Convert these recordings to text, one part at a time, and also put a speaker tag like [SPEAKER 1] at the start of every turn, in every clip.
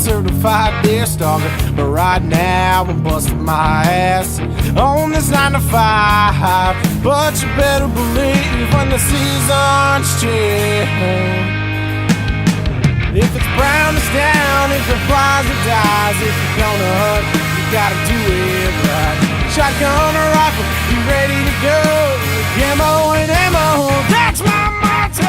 [SPEAKER 1] certified deer stalker. But right now I'm busting my ass on this 9 to 5. But you better believe when the season's change. If it's brown, it's down. If it flies, it dies. If you're gonna hunt, you gotta do it right. Shotgun or rifle, you ready to go. Camo and ammo, that's my motto.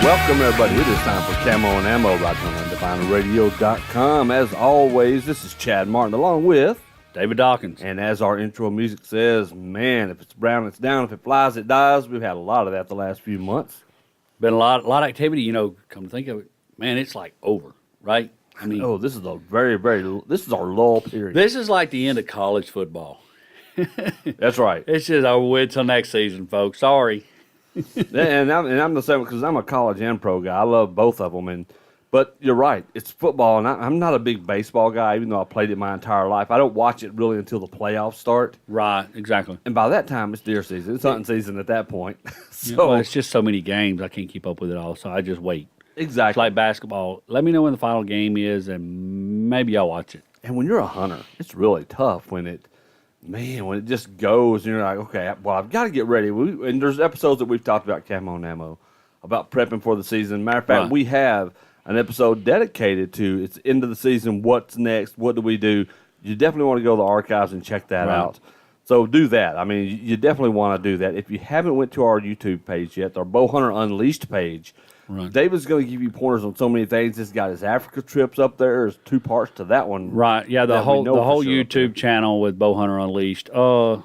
[SPEAKER 2] Welcome, everybody. It is time for Camo and Ammo right on UndefinedRadio.com. As always, this is Chad Martin along with
[SPEAKER 3] David Dawkins.
[SPEAKER 2] And as our intro music says, man, if it's brown, it's down. If it flies, it dies. We've had a lot of that the last few months.
[SPEAKER 3] Been a lot of activity, come to think of it. Man, it's like over, right? I mean,
[SPEAKER 2] this is this is our lull period.
[SPEAKER 3] This is like the end of college football.
[SPEAKER 2] That's right.
[SPEAKER 3] It's just over with till next season, folks. Sorry.
[SPEAKER 2] and I'm the same because I'm a college and pro guy. I love both of them, but you're right. It's football, and I'm not a big baseball guy, even though I played it my entire life. I don't watch it really until the playoffs start.
[SPEAKER 3] Right, exactly.
[SPEAKER 2] And by that time, it's deer season. It's hunting season at that point. So
[SPEAKER 3] it's just so many games, I can't keep up with it all, so I just wait.
[SPEAKER 2] Exactly.
[SPEAKER 3] It's like basketball. Let me know when the final game is, and maybe I'll watch it.
[SPEAKER 2] And when you're a hunter, it's really tough when it just goes, and you're like, okay, well, I've got to get ready. And there's episodes that we've talked about Camo and Ammo, about prepping for the season. Matter of fact, We have an episode dedicated to it's end of the season, what's next, what do we do? You definitely want to go to the archives and check that out. So do that. I mean, you definitely want to do that. If you haven't went to our YouTube page yet, our Bow Hunter Unleashed page, right. David's going to give you pointers on so many things. He's got his Africa trips up there. There's 2 parts to that one.
[SPEAKER 3] Right. Yeah, the whole YouTube channel with Bow Hunter Unleashed,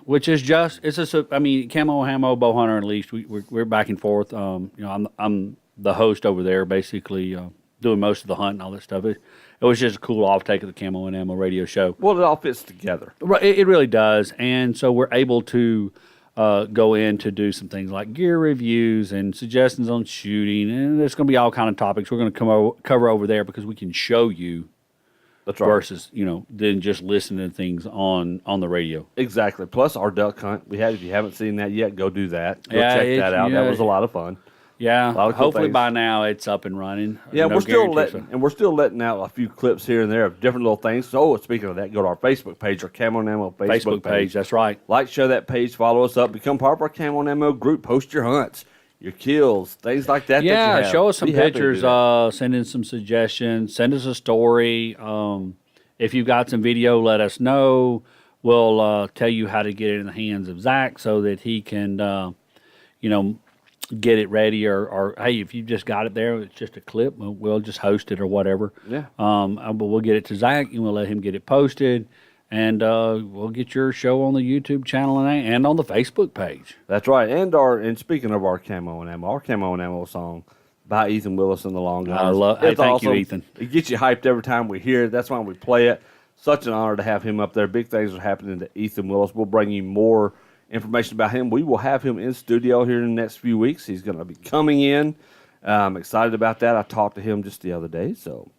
[SPEAKER 3] which is Camo and Ammo, Bow Hunter Unleashed. We're back and forth. I'm the host over there, basically doing most of the hunt and all that stuff. It was just a cool off-take of the Camo and Ammo radio show.
[SPEAKER 2] Well, it all fits together.
[SPEAKER 3] Right. It really does, and so we're able to go in to do some things like gear reviews and suggestions on shooting, and there's going to be all kind of topics we're going to cover over there because we can show you.
[SPEAKER 2] That's right.
[SPEAKER 3] Versus than just listening to things on the radio.
[SPEAKER 2] Exactly. Plus our duck hunt we had. If you haven't seen that yet, go do that. Go check that out. That was a lot of fun.
[SPEAKER 3] Yeah. Hopefully by now it's up and running.
[SPEAKER 2] Yeah, we're still letting out a few clips here and there of different little things. So speaking of that, go to our Facebook page, our Camo and Ammo Facebook page.
[SPEAKER 3] That's right.
[SPEAKER 2] Like, share that page, follow us up, become part of our Camo and Ammo group. Post your hunts, your kills, things like that.
[SPEAKER 3] Yeah,
[SPEAKER 2] that you have.
[SPEAKER 3] show us some pictures. Send in some suggestions. Send us a story. If you've got some video, let us know. We'll tell you how to get it in the hands of Zach so that he can, get it ready. Or hey, if you just got it there, it's just a clip. We'll just host it or whatever.
[SPEAKER 2] Yeah.
[SPEAKER 3] But we'll get it to Zach and we'll let him get it posted. And we'll get your show on the YouTube channel and on the Facebook page.
[SPEAKER 2] That's right. And speaking of our Camo and Ammo song by Ethan Willis and the Long Gunners.
[SPEAKER 3] Thank awesome. You, Ethan.
[SPEAKER 2] It gets you hyped every time we hear it. That's why we play it. Such an honor to have him up there. Big things are happening to Ethan Willis. We'll bring you more information about him. We will have him in studio here in the next few weeks. He's going to be coming in. I'm excited about that. I talked to him just the other day, so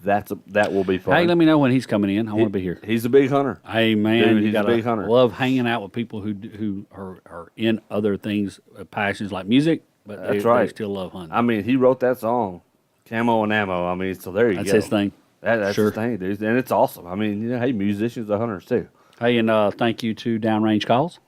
[SPEAKER 2] that will be fun.
[SPEAKER 3] Hey, let me know when he's coming in. I want to be here.
[SPEAKER 2] He's a big hunter.
[SPEAKER 3] Hey, man,
[SPEAKER 2] he's a big hunter.
[SPEAKER 3] Love hanging out with people who are in other things, passions like music, but they still love hunting.
[SPEAKER 2] I mean, he wrote that song, Camo and Ammo. I mean, so there you go.
[SPEAKER 3] That's his thing.
[SPEAKER 2] That's his thing, dude. And it's awesome. I mean, hey, musicians are hunters too.
[SPEAKER 3] Hey, and thank you to Downrange Calls.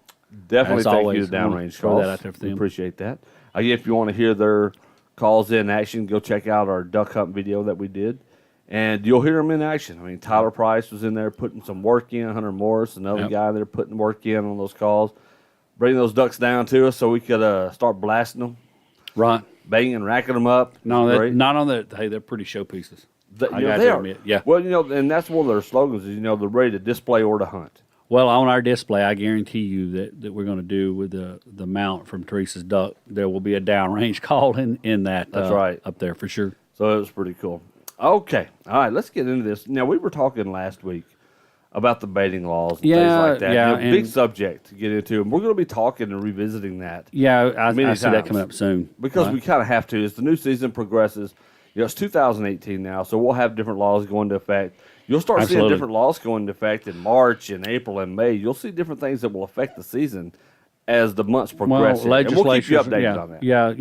[SPEAKER 2] Definitely thank you to Downrange Calls.
[SPEAKER 3] That out there for them.
[SPEAKER 2] Appreciate that. Again, if you want to hear their calls in action, go check out our duck hunt video that we did. And you'll hear them in action. I mean, Tyler Price was in there putting some work in. Hunter Morris, another guy there putting work in on those calls. Bringing those ducks down to us so we could start blasting them.
[SPEAKER 3] Right.
[SPEAKER 2] Banging, racking them up.
[SPEAKER 3] No, not on the. Hey, they're pretty showpieces.
[SPEAKER 2] I got to admit. Yeah. Well, and that's one of their slogans is, they're ready to display or to hunt.
[SPEAKER 3] Well, on our display, I guarantee you that we're going to do with the mount from Teresa's duck, there will be a downrange call in that.
[SPEAKER 2] That's right.
[SPEAKER 3] Up there for sure.
[SPEAKER 2] So it was pretty cool. Okay. All right, let's get into this. Now, we were talking last week about the baiting laws and things like that.
[SPEAKER 3] Yeah,
[SPEAKER 2] big subject to get into, and we're going to be talking and revisiting that.
[SPEAKER 3] Yeah, I see that coming up soon.
[SPEAKER 2] Because we kind of have to. As the new season progresses, it's 2018 now, so we'll have different laws go into effect. You'll start seeing different laws go into effect in March and April and May. You'll see different things that will affect the season as the months progress.
[SPEAKER 3] Well,
[SPEAKER 2] and we'll keep you
[SPEAKER 3] legislatures,
[SPEAKER 2] updated on that.
[SPEAKER 3] yeah,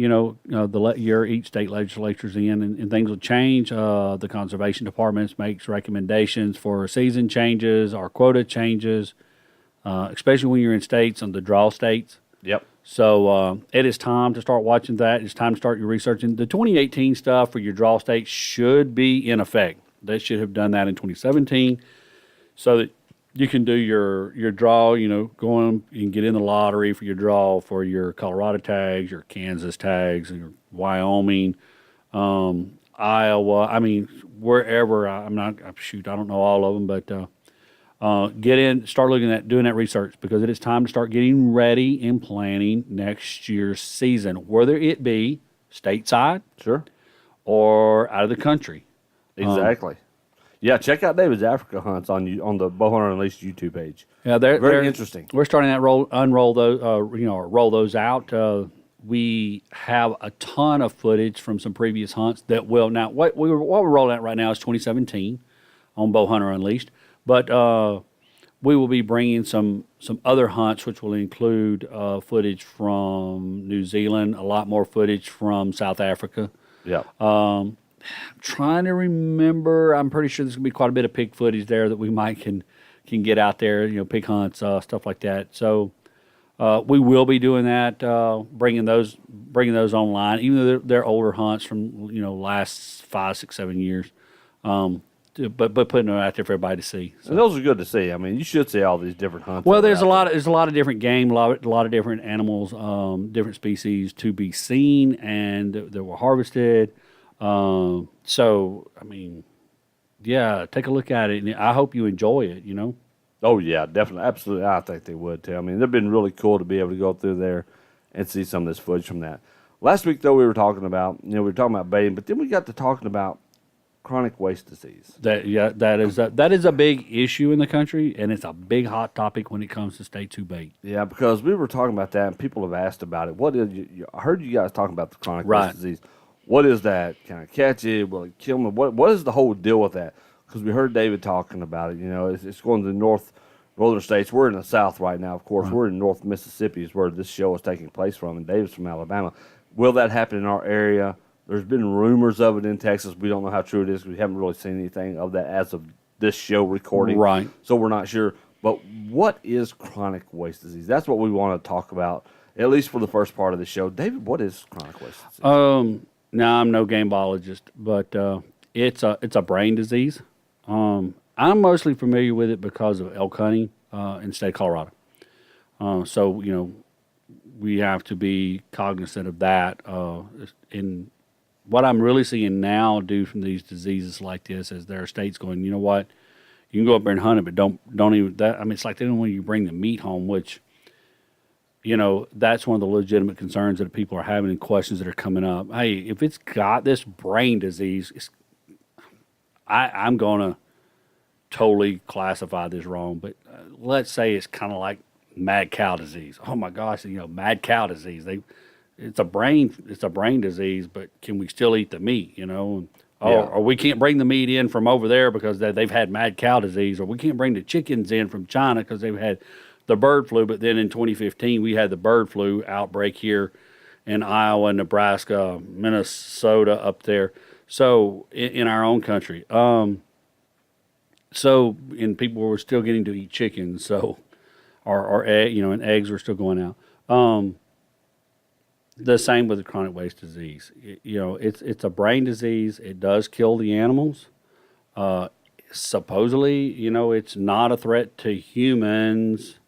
[SPEAKER 3] the year each state legislature's in, and things will change. The conservation departments makes recommendations for season changes or quota changes, especially when you're in states on the draw states.
[SPEAKER 2] Yep.
[SPEAKER 3] So it is time to start watching that. It's time to start your researching. The 2018 stuff for your draw states should be in effect. They should have done that in 2017, so that you can do your draw, go on and get in the lottery for your draw for your Colorado tags, your Kansas tags, your Wyoming, Iowa. I mean, wherever. I don't know all of them, but get in, start looking at doing that research, because it is time to start getting ready and planning next year's season, whether it be stateside,
[SPEAKER 2] Sure.
[SPEAKER 3] or out of the country.
[SPEAKER 2] Exactly. Yeah, check out David's Africa hunts on the Bowhunter Unleashed YouTube page.
[SPEAKER 3] Yeah, they're
[SPEAKER 2] Very interesting.
[SPEAKER 3] We're starting that unroll those, roll those out. We have a ton of footage from some previous hunts that will now. What we're rolling out right now is 2017 on Bowhunter Unleashed, but we will be bringing some other hunts, which will include footage from New Zealand, a lot more footage from South Africa.
[SPEAKER 2] Yeah.
[SPEAKER 3] I'm trying to remember. I'm pretty sure there's gonna be quite a bit of pig footage there that we might can get out there. Pig hunts, stuff like that. So we will be doing that, bringing those online, even though they're older hunts from last 5, 6, 7 years. But putting them out there for everybody to see. So.
[SPEAKER 2] And those are good to see. I mean, you should see all these different hunts.
[SPEAKER 3] Well, there's a lot of different game, a lot of different animals, different species to be seen and that were harvested. So, I mean, yeah, take a look at it, and I hope you enjoy it,
[SPEAKER 2] Oh, yeah, definitely. Absolutely. I think they would, too. I mean, they've been really cool to be able to go through there and see some of this footage from that. Last week, though, we were talking about baiting, but then we got to talking about chronic waste disease.
[SPEAKER 3] That is a big issue in the country, and it's a big hot topic when it comes to states who bait.
[SPEAKER 2] Yeah, because we were talking about that, and people have asked about it. I heard you guys talking about the chronic waste disease. What is that? Can I catch it? Will it kill me? What is the whole deal with that? Because we heard David talking about it. It's going to the northern states. We're in the South right now, of course. Right. We're in North Mississippi is where this show is taking place from, and David's from Alabama. Will that happen in our area? There's been rumors of it in Texas. We don't know how true it is. We haven't really seen anything of that as of this show recording.
[SPEAKER 3] Right.
[SPEAKER 2] So we're not sure. But what is chronic waste disease? That's what we want to talk about, at least for the first part of the show. David, what is chronic waste disease?
[SPEAKER 3] No, I'm no game biologist, but it's a brain disease. I'm mostly familiar with it because of elk hunting in the state of Colorado. So, we have to be cognizant of that. In what I'm really seeing now due from these diseases like this is there are states going, you know what, you can go up there and hunt it, but don't even that. I mean, it's like they don't want you to bring the meat home, which, that's one of the legitimate concerns that people are having and questions that are coming up. Hey, if it's got this brain disease, I'm going to totally classify this wrong, but let's say it's kind of like mad cow disease. Oh my gosh, mad cow disease. It's a brain disease, but can we still eat the meat? Or we can't bring the meat in from over there because they've had mad cow disease, or we can't bring the chickens in from China because they've had the bird flu. But then in 2015, we had the bird flu outbreak here in Iowa, Nebraska, Minnesota, up there. So in our own country. And people were still getting to eat chicken. So, or egg, and eggs were still going out. The same with the chronic waste disease. It's a brain disease. It does kill the animals. Supposedly, it's not a threat to humans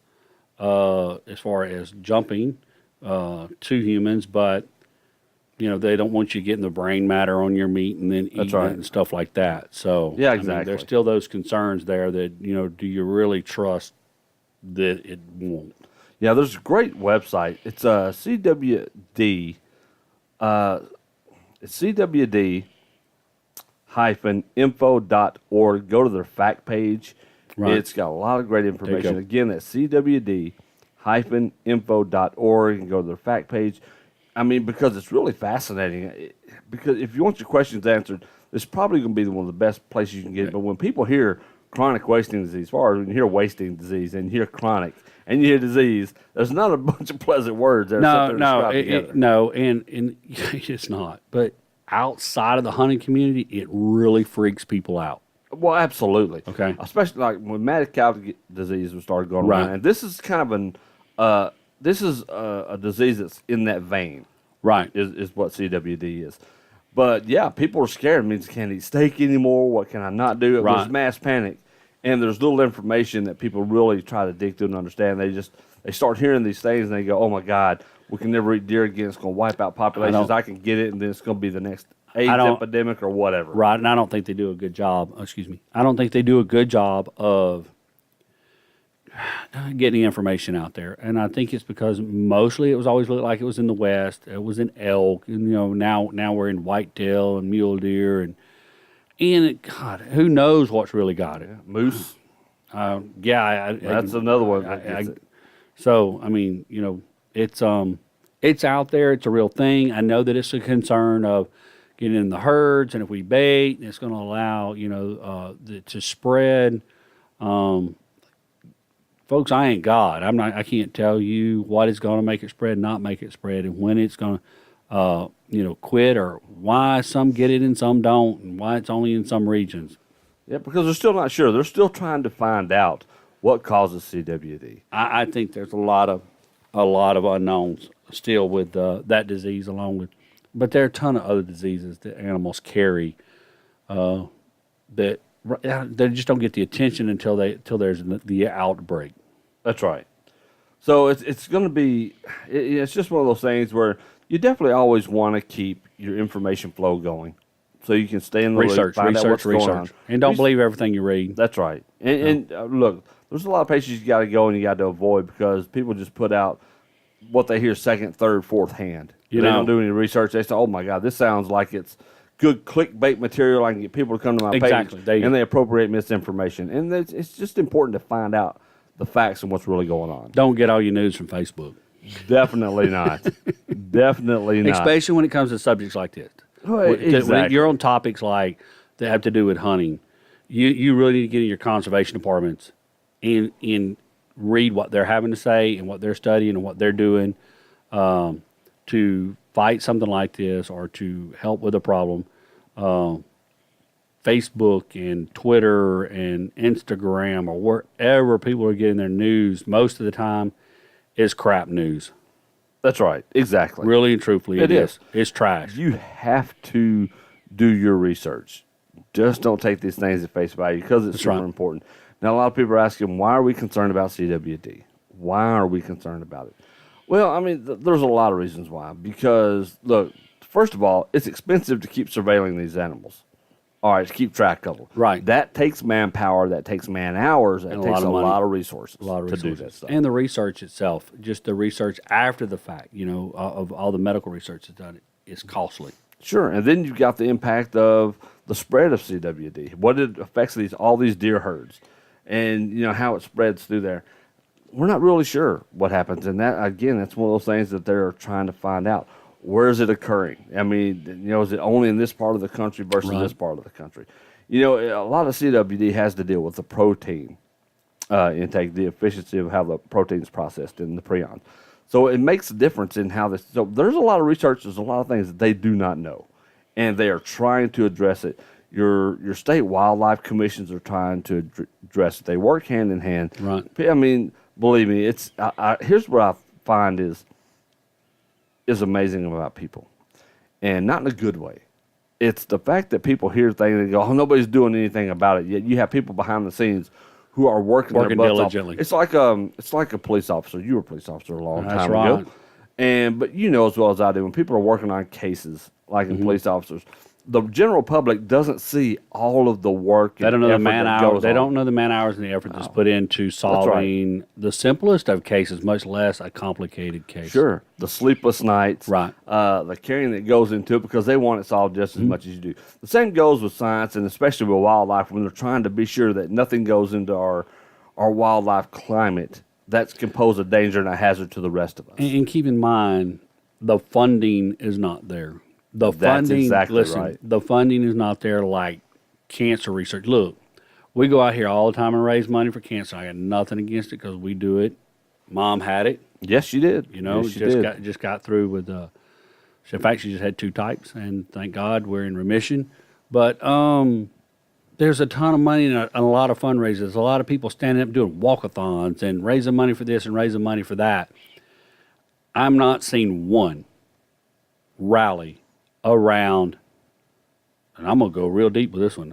[SPEAKER 3] as far as jumping to humans, but they don't want you getting the brain matter on your meat and then eating it and stuff like that. So
[SPEAKER 2] yeah, exactly.
[SPEAKER 3] There's still those concerns there that do you really trust that it won't?
[SPEAKER 2] Yeah, there's a great website. It's CWD. It's CWD-info.org. Go to their fact page. Right. It's got a lot of great information. Again, that's CWD-info.org, and go to their fact page. I mean, because it's really fascinating. Because if you want your questions answered, it's probably going to be one of the best places you can get it. But when people hear chronic wasting disease. As far as when you hear wasting disease and you hear chronic and you hear disease, there's not a bunch of pleasant words there.
[SPEAKER 3] No, and it's not. But outside of the hunting community, it really freaks people out.
[SPEAKER 2] Well, absolutely.
[SPEAKER 3] Okay.
[SPEAKER 2] Especially like when mad cow disease was started going
[SPEAKER 3] Right.
[SPEAKER 2] around, and this is kind of a disease that's in that vein.
[SPEAKER 3] Right.
[SPEAKER 2] Is what CWD is. But yeah, people are scared. It means can't eat steak anymore. What can I not do? It was mass panic, and there's little information that people really try to dig through and understand. They start hearing these things and they go, "Oh my God, we can never eat deer again. It's going to wipe out populations. I can get it, and then it's going to be the next AIDS epidemic or whatever."
[SPEAKER 3] Right, and I don't think they do a good job. I don't think they do a good job of getting information out there, and I think it's because mostly it was always looked like it was in the West. It was in elk, and now we're in whitetail and mule deer, and God, who knows what's really got it?
[SPEAKER 2] Moose.
[SPEAKER 3] That's
[SPEAKER 2] another one.
[SPEAKER 3] So I mean, it's out there. It's a real thing. I know that it's a concern of getting in the herds, and if we bait, it's going to allow to spread. Folks, I ain't God. I can't tell you what is going to make it spread, not make it spread, and when it's going to, quit, or why some get it and some don't, and why it's only in some regions.
[SPEAKER 2] Yeah, because they're still not sure. They're still trying to find out what causes CWD.
[SPEAKER 3] I think there's a lot of unknowns still with that disease, but there are a ton of other diseases that animals carry that. They just don't get the attention until there's the outbreak.
[SPEAKER 2] That's right. So it's going to be, it's just one of those things where you definitely always want to keep your information flow going, so you can stay in the loop, find out what's going on,
[SPEAKER 3] and don't believe everything you read.
[SPEAKER 2] That's right. And look, there's a lot of places you got to go and you got to avoid because people just put out what they hear second, third, fourth hand. They don't do any research. They say, "Oh my God, this sounds like it's good clickbait material. I can get people to come to my page," and they appropriate misinformation. And it's just important to find out the facts and what's really going on.
[SPEAKER 3] Don't get all your news from Facebook.
[SPEAKER 2] Definitely not. Definitely not.
[SPEAKER 3] Especially when it comes to subjects like this.
[SPEAKER 2] Exactly.
[SPEAKER 3] When you're on topics like that have to do with hunting, you really need to get in your conservation departments and read what they're having to say and what they're studying and what they're doing to fight something like this or to help with a problem. Facebook and Twitter and Instagram or wherever people are getting their news, most of the time is crap news.
[SPEAKER 2] That's right. Exactly.
[SPEAKER 3] Really and truthfully, it is. It's trash.
[SPEAKER 2] You have to do your research. Just don't take these things at face value because it's super important. Now, a lot of people are asking, why are we concerned about CWD? Why are we concerned about it? Well, I mean, there's a lot of reasons why. Because, look, first of all, it's expensive to keep surveilling these animals. All right, to keep track of them.
[SPEAKER 3] Right.
[SPEAKER 2] That takes manpower. That takes man hours. That takes a lot of resources to do that stuff.
[SPEAKER 3] And the research itself, just the research after the fact, of all the medical research that's done, is costly.
[SPEAKER 2] Sure. And then you've got the impact of the spread of CWD, what it affects all these deer herds, and how it spreads through there. We're not really sure what happens, and that again, that's one of those things that they're trying to find out. Where is it occurring? I mean, is it only in this part of the country versus this part of the country? A lot of CWD has to deal with the protein intake, the efficiency of how the protein is processed in the prions. So it makes a difference in how this. So there's a lot of research. There's a lot of things that they do not know, and they are trying to address it. Your state wildlife commissions are trying to address it. They work hand in hand.
[SPEAKER 3] Right.
[SPEAKER 2] I mean, believe me, it's here's what I find is amazing about people, and not in a good way. It's the fact that people hear things and go, "Oh, nobody's doing anything about it." Yet you have people behind the scenes who are working their butts
[SPEAKER 3] diligently.
[SPEAKER 2] off. It's like a police officer. You were a police officer a long time
[SPEAKER 3] right.
[SPEAKER 2] ago, but you know as well as I do when people are working on cases like in police officers. The general public doesn't see all of the work.
[SPEAKER 3] They don't know the man hours. They don't know the man hours and the effort that's put into solving the simplest of cases, much less a complicated case.
[SPEAKER 2] Sure, the sleepless nights,
[SPEAKER 3] right?
[SPEAKER 2] The caring that goes into it because they want it solved just as much as you do. The same goes with science and especially with wildlife when they're trying to be sure that nothing goes into our wildlife climate that can pose a danger and a hazard to the rest of us.
[SPEAKER 3] And keep in mind, the funding is not there. The funding,
[SPEAKER 2] exactly
[SPEAKER 3] listen,
[SPEAKER 2] right.
[SPEAKER 3] The funding is not there like cancer research. Look, We go out here all the time and raise money for cancer. I got nothing against it because we do it. Mom had it.
[SPEAKER 2] Yes, you did.
[SPEAKER 3] You know,
[SPEAKER 2] yes, you did.
[SPEAKER 3] just got through with. In fact, she just had 2 types, and thank God we're in remission. But there's a ton of money and a lot of fundraisers. A lot of people standing up doing walkathons and raising money for this and raising money for that. I'm not seeing one rally around, and I'm going to go real deep with this one.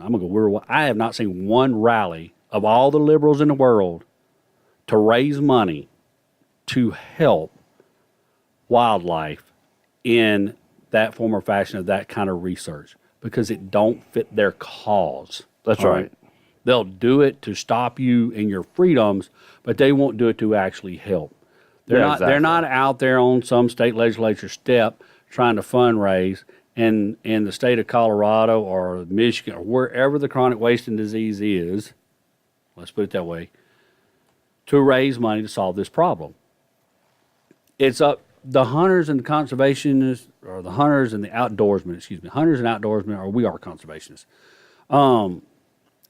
[SPEAKER 3] I have not seen one rally of all the liberals in the world to raise money to help wildlife in that form or fashion of that kind of research because it don't fit their cause.
[SPEAKER 2] That's right.
[SPEAKER 3] They'll do it to stop you in your freedoms, but they won't do it to actually help. They're not out there on some state legislature step trying to fundraise in the state of Colorado or Michigan or wherever the chronic wasting disease is, let's put it that way, to raise money to solve this problem. It's up the hunters and the conservationists, or the hunters and the outdoorsmen, hunters and outdoorsmen, or we are conservationists.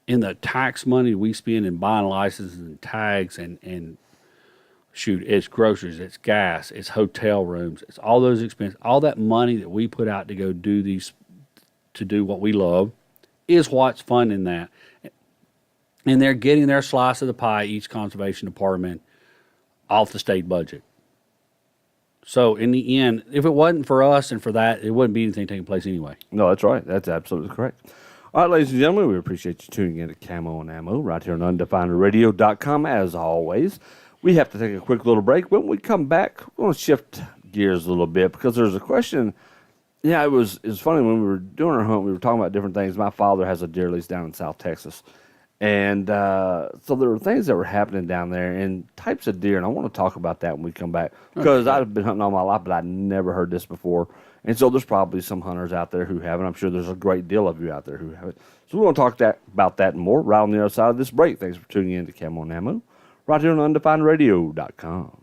[SPEAKER 3] In the tax money we spend in buying licenses and tags and shoot, it's groceries, it's gas, it's hotel rooms, it's all those expenses, all that money that we put out to go do what we love is what's funding that. And they're getting their slice of the pie, each conservation department, off the state budget. So in the end, if it wasn't for us and for that, it wouldn't be anything taking place anyway.
[SPEAKER 2] No, that's right. That's absolutely correct. All right, ladies and gentlemen, we appreciate you tuning in to Camo and Ammo right here on UndefinedRadio.com. As always, we have to take a quick little break. When we come back, we're going to shift gears a little bit because there's a question. Yeah, it was funny when we were doing our hunt, we were talking about different things. My father has a deer lease down in South Texas. And so there were things that were happening down there and types of deer, and I want to talk about that when we come back because I've been hunting all my life, but I'd never heard this before. And so there's probably some hunters out there who haven't. I'm sure there's a great deal of you out there who haven't. So we're going to talk about that and more right on the other side of this break. Thanks for tuning in to Camo and Ammo right here on UndefinedRadio.com.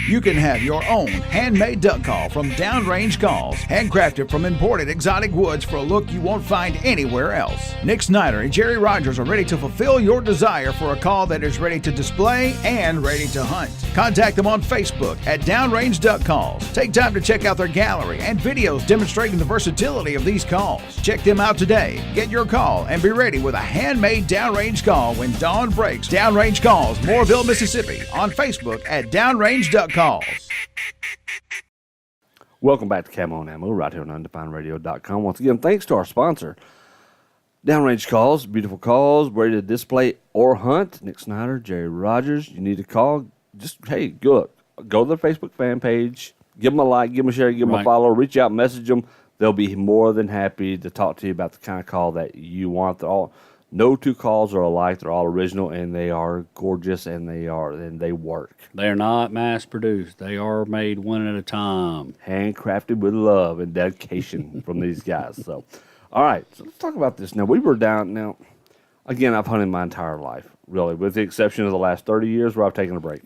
[SPEAKER 4] You can have your own handmade duck call from Downrange Calls, handcrafted from imported exotic woods for a look you won't find anywhere else. Nick Snyder and Jerry Rogers are ready to fulfill your desire for a call that is ready to display and ready to hunt. Contact them on Facebook at Downrange Duck Calls. Take time to check out their gallery and videos demonstrating the versatility of these calls. Check them out today. Get your call and be ready with a handmade downrange call when dawn breaks. Downrange Calls, Mooreville, Mississippi. On Facebook at Downrange Duck Calls.
[SPEAKER 2] Welcome back to Camo and Ammo right here on UndefinedRadio.com. Once again, thanks to our sponsor, Downrange Calls, beautiful calls, ready to display or hunt. Nick Snyder, Jerry Rogers. You need a call? Just, hey, go to their Facebook fan page, give them a like, give them a share, give them a follow, reach out, message them. They'll be more than happy to talk to you about the kind of call that you want. No 2 calls are alike. They're all original, and they are gorgeous, and they work.
[SPEAKER 3] They're not mass-produced. They are made one at a time.
[SPEAKER 2] Handcrafted with love and dedication from these guys. So, all right, so let's talk about this. Now, we were down. Now, again, I've hunted my entire life, really, with the exception of the last 30 years where I've taken a break.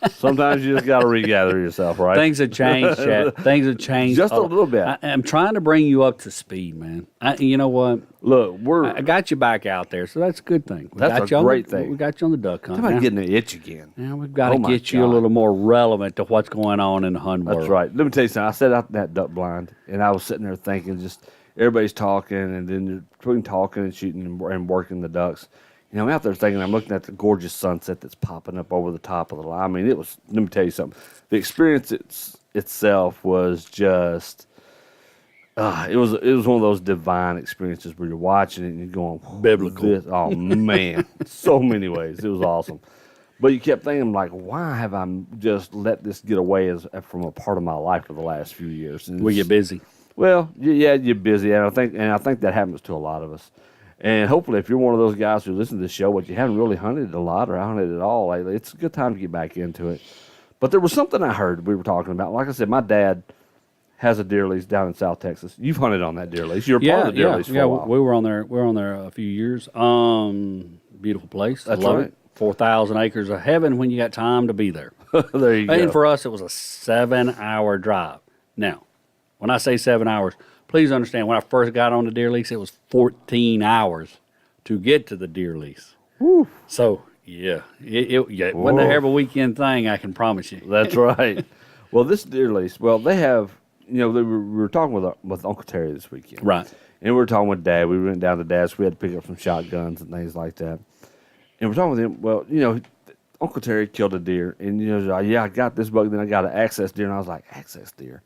[SPEAKER 2] Sometimes you just got to regather yourself, right?
[SPEAKER 3] Things have changed, Chad. Things have changed.
[SPEAKER 2] Just a little bit.
[SPEAKER 3] I'm trying to bring you up to speed, man. You know what?
[SPEAKER 2] Look,
[SPEAKER 3] I got you back out there, so that's a good thing.
[SPEAKER 2] That's a great thing.
[SPEAKER 3] We got you on the duck hunt.
[SPEAKER 2] How about getting the itch again?
[SPEAKER 3] Now we've got to get you a little more relevant to what's going on in the hunt world.
[SPEAKER 2] That's right. Let me tell you something. I sat out in that duck blind, and I was sitting there thinking, just everybody's talking, and then between talking and shooting and working the ducks, you know, I'm out there thinking, I'm looking at the gorgeous sunset that's popping up over the top of the line. I mean, let me tell you something. The experience itself was just, it was one of those divine experiences where you're watching it and you're going,
[SPEAKER 3] biblical.
[SPEAKER 2] Oh, man. So many ways. It was awesome. But you kept thinking, like, why have I just let this get away from a part of my life for the last few years? And
[SPEAKER 3] we get busy.
[SPEAKER 2] Well, yeah, you're busy, and I think that happens to a lot of us. And hopefully, if you're one of those guys who listen to this show, but you haven't really hunted a lot or hunted at all lately, it's a good time to get back into it. But there was something I heard we were talking about. Like I said, my dad has a deer lease down in South Texas. You've hunted on that deer lease. You're part of the deer lease for a while.
[SPEAKER 3] We were on there. We were on there a few years. Beautiful place.
[SPEAKER 2] That's
[SPEAKER 3] Love
[SPEAKER 2] right.
[SPEAKER 3] it. 4,000 acres of heaven when you got time to be there.
[SPEAKER 2] There you go.
[SPEAKER 3] And for us, it was a 7-hour drive. Now, when I say 7 hours, please understand, when I first got on the deer lease, it was 14 hours to get to the deer lease. Woo. So, yeah, it wasn't an every weekend thing, I can promise you.
[SPEAKER 2] That's right. Well, this deer lease, they have, we were talking with Uncle Terry this weekend.
[SPEAKER 3] Right.
[SPEAKER 2] And we were talking with Dad. We went down to Dad's. We had to pick up some shotguns and things like that. And we're talking with him. Well, Uncle Terry killed a deer. And, he's like, I got this buck. Then I got an Axis deer. And I was like, Axis deer?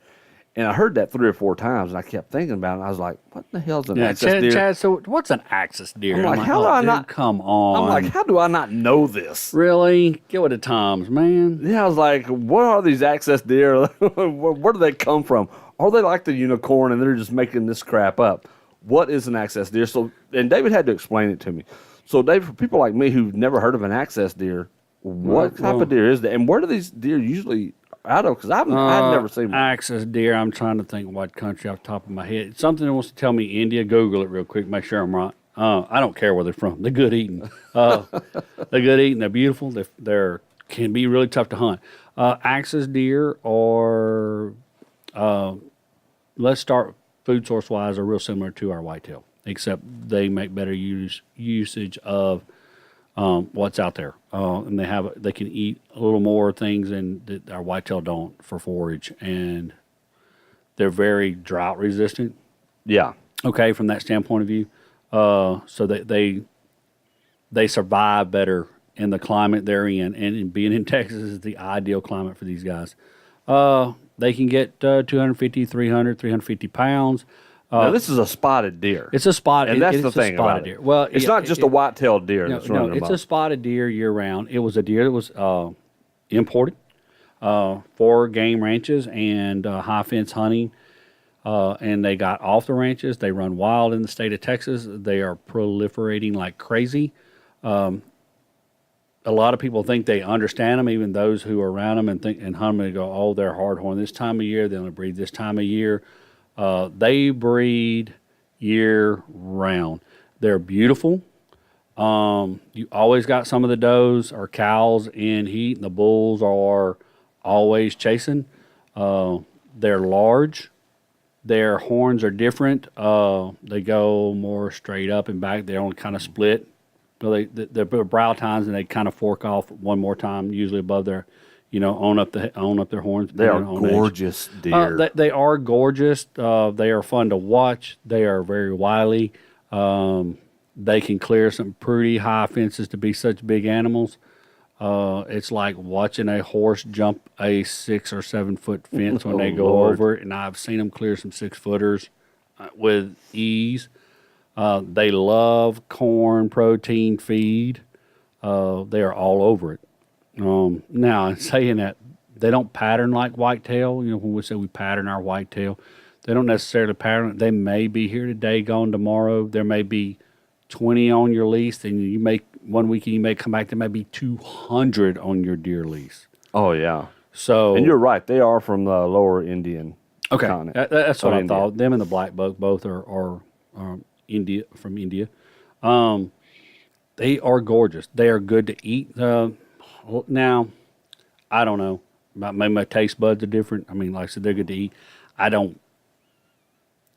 [SPEAKER 2] And I heard that 3 or 4 times. And I kept thinking about it. And I was like, what the hell's an Axis deer?
[SPEAKER 3] Chad, so what's an Axis deer?
[SPEAKER 2] I'm like, how do I not?
[SPEAKER 3] Come on.
[SPEAKER 2] I'm like, how do I not know this?
[SPEAKER 3] Really? Get with the times, man.
[SPEAKER 2] Yeah, I was like, what are these Axis deer? Where do they come from? Are they like the unicorn and they're just making this crap up? What is an Axis deer? So, and David had to explain it to me. So, David, for people like me who've never heard of an Axis deer, what type of deer is that? And where do these deer usually out of? Because I've never seen one.
[SPEAKER 3] Axis deer, I'm trying to think what country off the top of my head. Something that wants to tell me India, Google it real quick, make sure I'm right. I don't care where they're from. They're good eating. They're good eating. They're beautiful. They can be really tough to hunt. Axis deer or let's start food source wise, are real similar to our whitetail, except they make better usage of what's out there, and they can eat a little more things that our whitetail don't for forage, and they're very drought resistant.
[SPEAKER 2] Yeah.
[SPEAKER 3] Okay, from that standpoint of view, so that they survive better in the climate they're in, and being in Texas is the ideal climate for these guys. They can get 250, 300, 350 pounds.
[SPEAKER 2] Now, this is a spotted deer.
[SPEAKER 3] It's a spotted,
[SPEAKER 2] and that's the thing about
[SPEAKER 3] deer.
[SPEAKER 2] it.
[SPEAKER 3] Well,
[SPEAKER 2] it's not just a white-tailed deer that's running
[SPEAKER 3] it's
[SPEAKER 2] amok.
[SPEAKER 3] a spotted deer year-round. It was a deer that was imported for game ranches and high-fence hunting, and they got off the ranches. They run wild in the state of Texas. They are proliferating like crazy. A lot of people think they understand them, even those who are around them and hunt them and go, oh, they're hardhorn this time of year. They only breed this time of year. They breed year-round. They're beautiful. You always got some of the does or cows in heat, and the bulls are always chasing. They're large. Their horns are different. They go more straight up and back. They only kind of split. So they're brow tines, and they kind of fork off one more time, usually above their, own up their horns.
[SPEAKER 2] They are gorgeous deer.
[SPEAKER 3] They are gorgeous. They are fun to watch. They are very wily. They can clear some pretty high fences to be such big animals. It's like watching a horse jump a 6 or 7 foot fence when they go over it, and I've seen them clear some 6-footers with ease. They love corn protein feed. They are all over it. Now, in saying that, they don't pattern like whitetail. When we say we pattern our whitetail, they don't necessarily pattern. They may be here today, gone tomorrow. There may be 20 on your lease, and you make one weekend you may come back. There may be 200 on your deer lease.
[SPEAKER 2] Oh yeah.
[SPEAKER 3] So,
[SPEAKER 2] and you're right. They are from the lower Indian.
[SPEAKER 3] Okay,
[SPEAKER 2] continent.
[SPEAKER 3] That's what I
[SPEAKER 2] India.
[SPEAKER 3] thought. Them and the black buck both are from India. They are gorgeous. They are good to eat. Now, I don't know. Maybe my taste buds are different. I mean, like I said, they're good to eat.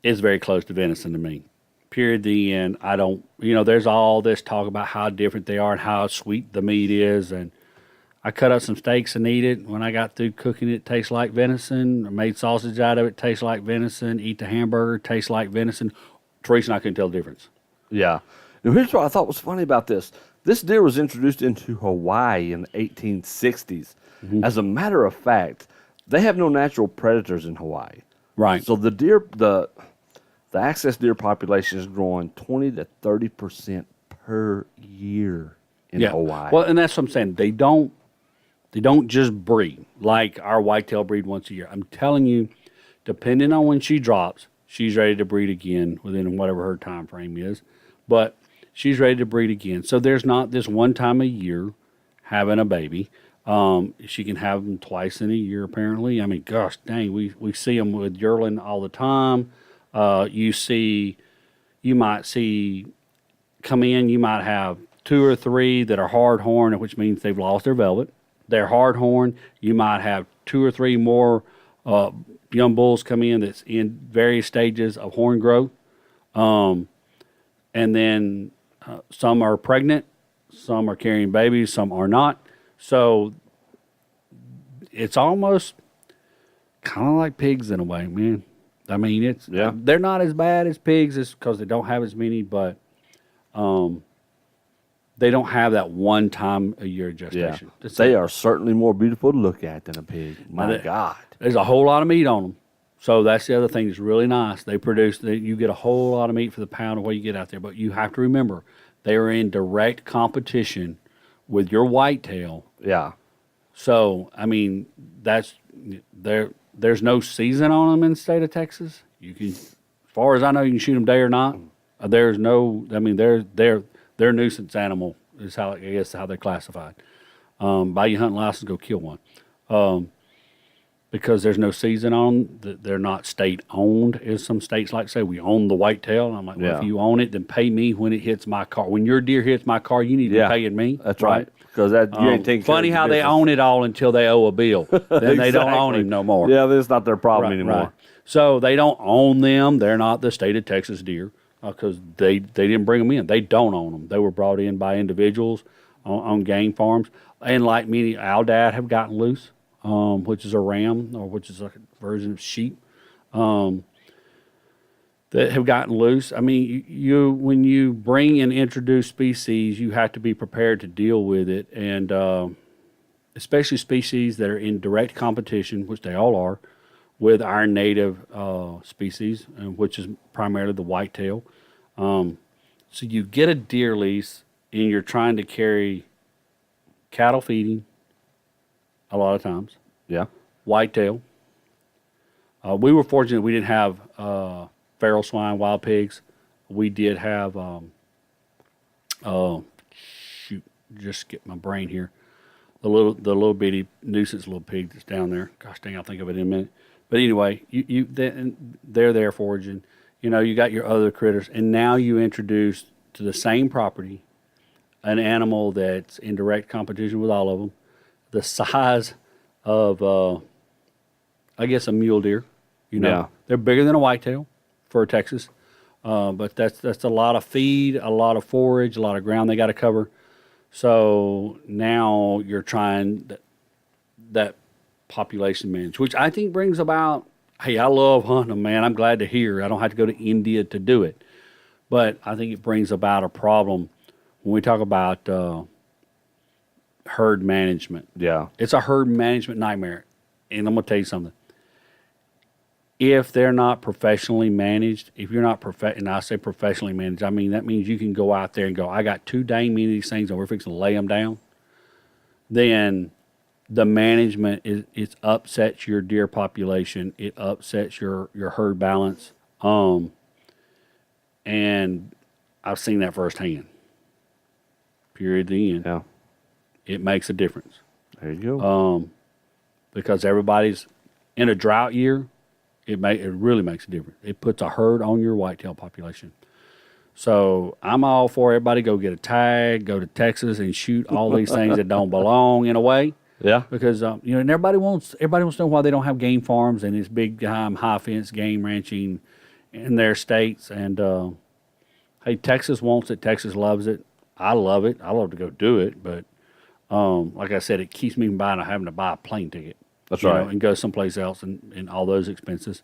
[SPEAKER 3] It's very close to venison to me. Period. The end. I don't, there's all this talk about how different they are and how sweet the meat is. And I cut up some steaks and eat it. When I got through cooking it, tastes like venison. I made sausage out of it, tastes like venison. Eat the hamburger, tastes like venison. Teresa and I couldn't tell the difference.
[SPEAKER 2] Yeah. Now, here's what I thought was funny about this. This deer was introduced into Hawaii in the 1860s. Mm-hmm. As a matter of fact, they have no natural predators in Hawaii.
[SPEAKER 3] Right.
[SPEAKER 2] So the Axis deer population is growing 20 to 30% per year in Hawaii.
[SPEAKER 3] Well, and that's what I'm saying. They don't just breed like our whitetail breed once a year. I'm telling you, depending on when she drops, she's ready to breed again within whatever her time frame is. But she's ready to breed again. So there's not this one time a year having a baby. She can have them twice in a year, apparently. I mean, gosh dang, we see them with yearling all the time. You might see come in, you might have 2 or 3 that are hard horn, which means they've lost their velvet. They're hard horn. You might have 2 or 3 more young bulls come in that's in various stages of horn growth. And then some are pregnant, some are carrying babies, some are not. So it's almost kind of like pigs in a way, man. I mean, they're not as bad as pigs because they don't have as many, but they don't have that one time a year gestation.
[SPEAKER 2] Yeah. They are certainly more beautiful to look at than a pig. My God.
[SPEAKER 3] There's a whole lot of meat on them. So that's the other thing that's really nice. You get a whole lot of meat for the pound of what you get out there. But you have to remember, they are in direct competition with your whitetail.
[SPEAKER 2] Yeah.
[SPEAKER 3] So, I mean, there's no season on them in the state of Texas. You can, as far as I know, you can shoot them day or night. There's no, I mean, they're nuisance animal is how, I guess, how they're classified. Buy your hunting license, go kill one. Because there's no season on them, they're not state owned, as some states like to say, we own the whitetail. And I'm like, well, if you own it, then pay me when it hits my car. When your deer hits my car, you need to be paying me.
[SPEAKER 2] That's right. Because you ain't taking
[SPEAKER 3] funny how they own it all until they owe a bill. Then they don't own him no more.
[SPEAKER 2] Yeah, that's not their problem anymore.
[SPEAKER 3] Right. So they don't own them. They're not the state of Texas deer because they didn't bring them in. They don't own them. They were brought in by individuals on game farms. And like many, our dad have gotten loose. Which is a ram, or which is a version of sheep, that have gotten loose. I mean, when you bring and introduce species, you have to be prepared to deal with it, and especially species that are in direct competition, which they all are, with our native species, which is primarily the whitetail. So you get a deer lease, and you're trying to carry cattle feeding. A lot of times.
[SPEAKER 2] Yeah.
[SPEAKER 3] Whitetail. We were fortunate we didn't have feral swine, wild pigs. We did have, just skip my brain here. The little bitty nuisance little pig that's down there. Gosh dang, I'll think of it in a minute. But anyway, they're there foraging. You know, you got your other critters. And now you introduce to the same property an animal that's in direct competition with all of them. The size of, I guess, a mule deer. You know, they're bigger than a whitetail for Texas, but that's a lot of feed, a lot of forage, a lot of ground they got to cover. So now you're trying that population manage, which I think brings about. Hey, I love hunting them, man. I'm glad to hear I don't have to go to India to do it, but I think it brings about a problem when we talk about. Herd management. Yeah. It's a herd management nightmare. And I'm going to tell you something. If they're not professionally managed, if you're not and I say professionally managed, I mean, that means you can go out there and go, I got too dang many of these things and we're fixing to lay them down. Then the management, it upsets your deer population. It upsets your herd balance. And I've seen that firsthand. Period. The end. Yeah. It makes a difference.
[SPEAKER 2] There you go.
[SPEAKER 3] Because everybody's in a drought year, it really makes a difference. It puts a herd on your whitetail population. So I'm all for everybody go get a tag, go to Texas and shoot all these things that don't belong in a way.
[SPEAKER 2] Yeah.
[SPEAKER 3] Because and everybody wants to know why they don't have game farms and this big high fence game ranching in their states. And hey, Texas wants it. Texas loves it. I love it. I love to go do it, but. Like I said, it keeps me from having to buy a plane ticket.
[SPEAKER 2] That's right.
[SPEAKER 3] And go someplace else and all those expenses.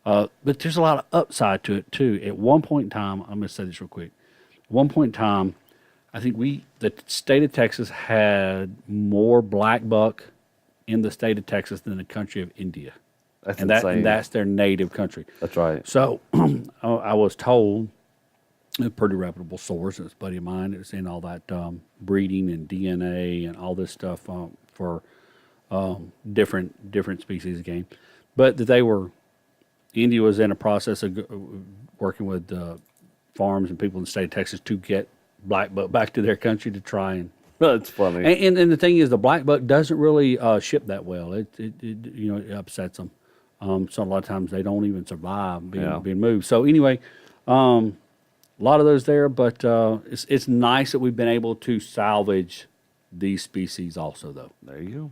[SPEAKER 3] But there's a lot of upside to it, too. At one point in time, I'm going to say this real quick. At one point in time, I think the state of Texas had more black buck in the state of Texas than the country of India.
[SPEAKER 2] That's insane.
[SPEAKER 3] And that's their native country.
[SPEAKER 2] That's right.
[SPEAKER 3] So I was told, a pretty reputable source, it's a buddy of mine that's in all that breeding and DNA and all this stuff for different species of game. But that India was in a process of working with farms and people in the state of Texas to get black buck back to their country to try and.
[SPEAKER 2] That's funny.
[SPEAKER 3] And the thing is, the black buck doesn't really ship that well. It upsets them. So a lot of times they don't even survive being moved. So anyway. A lot of those there, but it's nice that we've been able to salvage these species also, though.
[SPEAKER 2] There you go.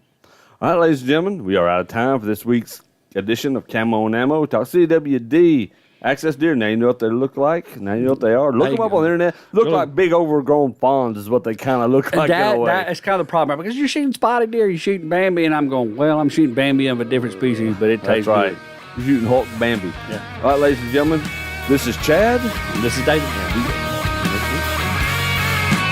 [SPEAKER 2] All right, ladies and gentlemen, we are out of time for this week's edition of Camo and Ammo. Talk CWD, Axis deer. Now you know what they look like. Now you know what they are. Look
[SPEAKER 3] There
[SPEAKER 2] them
[SPEAKER 3] you
[SPEAKER 2] up
[SPEAKER 3] go.
[SPEAKER 2] on the internet. Look
[SPEAKER 3] Look.
[SPEAKER 2] like big overgrown fawns is what they kind of look like in a way.
[SPEAKER 3] That's kind of the problem because you're shooting spotted deer, you're shooting Bambi, and I'm going, well, I'm shooting Bambi of a different species, but it
[SPEAKER 2] That's
[SPEAKER 3] tastes
[SPEAKER 2] right.
[SPEAKER 3] good.
[SPEAKER 2] You're shooting Hulk Bambi.
[SPEAKER 3] Yeah.
[SPEAKER 2] All right, ladies and gentlemen, this is Chad.
[SPEAKER 3] And this is David.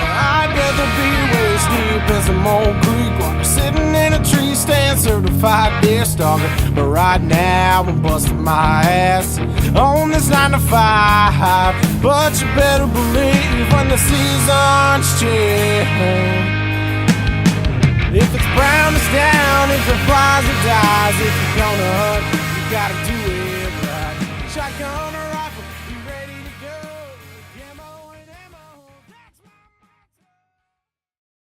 [SPEAKER 1] I'd rather be waist deep in some old creek water, sitting in a tree stand, certified deer stalker. But right now I'm busting my ass on this 9 to 5. But you better believe when the season's change, if it's brown, it's down. If it flies, it dies. If you're gonna hunt, you gotta do